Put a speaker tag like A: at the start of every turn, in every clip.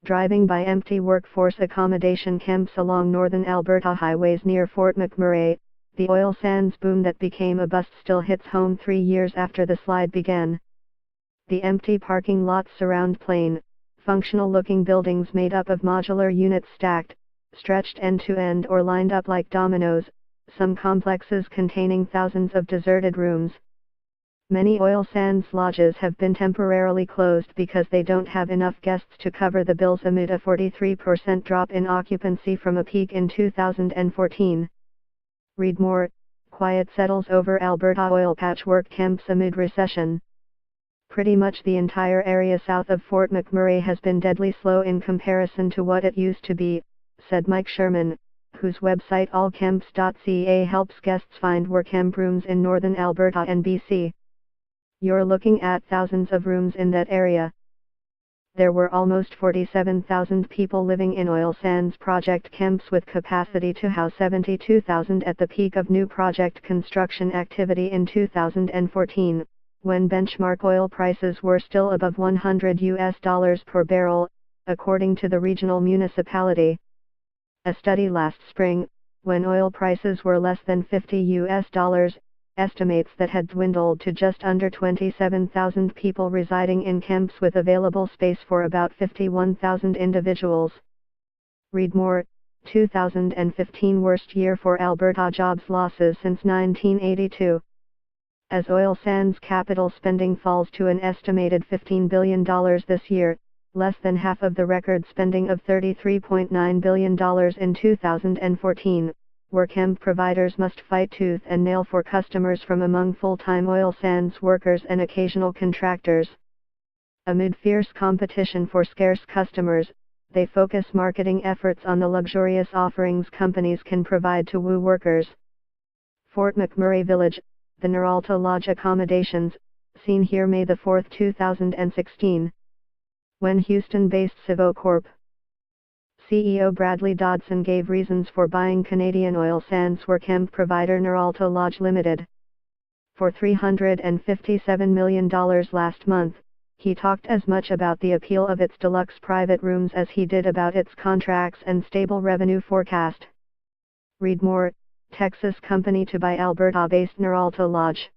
A: driving by empty workforce accommodation camps along northern Alberta highways near Fort McMurray, the oil sands boom that became a bust still hits home 3 years after the slide began. The empty parking lots surround plain, functional-looking buildings made up of modular units stacked, stretched end-to-end or lined up like dominoes, some complexes containing thousands of deserted rooms. Many oil sands lodges have been temporarily closed because they don't have enough guests to cover the bills amid a 43% drop in occupancy from a peak in 2014. Read more. Quiet settles over Alberta oil patch work camps amid recession. Pretty much the entire area south of Fort McMurray has been deadly slow in comparison to what it used to be, said Mike Sherman, whose website allcamps.ca helps guests find workcamp rooms in northern Alberta and BC. You're looking at thousands of rooms in that area. There were almost 47,000 people living in oil sands project camps with capacity to house 72,000 at the peak of new project construction activity in 2014, when benchmark oil prices were still above $100 per barrel, according to the regional municipality. A study last spring, when oil prices were less than $50, estimates that had dwindled to just under 27,000 people residing in camps with available space for about 51,000 individuals. Read more. 2015 worst year for Alberta jobs losses since 1982. As oil sands capital spending falls to an estimated $15 billion this year, less than half of the record spending of $33.9 billion in 2014, workcamp providers must fight tooth and nail for customers from among full-time oil sands workers and occasional contractors. Amid fierce competition for scarce customers, they focus marketing efforts on the luxurious offerings companies can provide to woo workers. Fort McMurray Village, the Noralta Lodge accommodations, seen here May 4, 2016. When Houston-based Civo Corp. CEO Bradley Dodson gave reasons for buying Canadian oil sands workcamp provider Noralta Lodge Limited. For $357 million last month, he talked as much about the appeal of its deluxe private rooms as he did about its contracts and stable revenue forecast. Read more. Texas company to buy Alberta-based Noralta Lodge.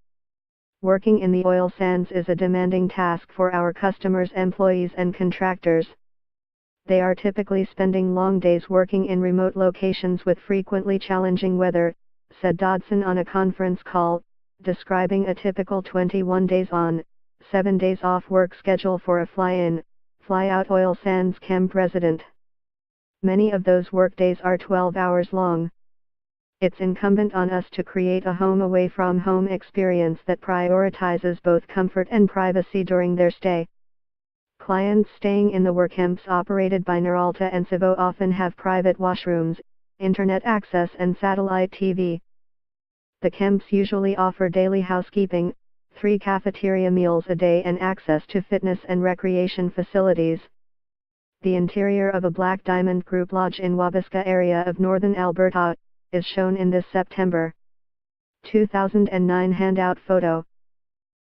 A: Working in the oil sands is a demanding task for our customers' employees and contractors. They are typically spending long days working in remote locations with frequently challenging weather, said Dodson on a conference call, describing a typical 21 days on, 7 days off work schedule for a fly-in, fly-out oil sands camp resident. Many of those workdays are 12 hours long. It's incumbent on us to create a home-away-from-home experience that prioritizes both comfort and privacy during their stay. Clients staying in the workcamps operated by Noralta and Civo often have private washrooms, internet access and satellite TV. The camps usually offer daily housekeeping, 3 cafeteria meals a day and access to fitness and recreation facilities. The interior of a Black Diamond Group lodge in Wabasca area of northern Alberta is shown in this September 2009 handout photo.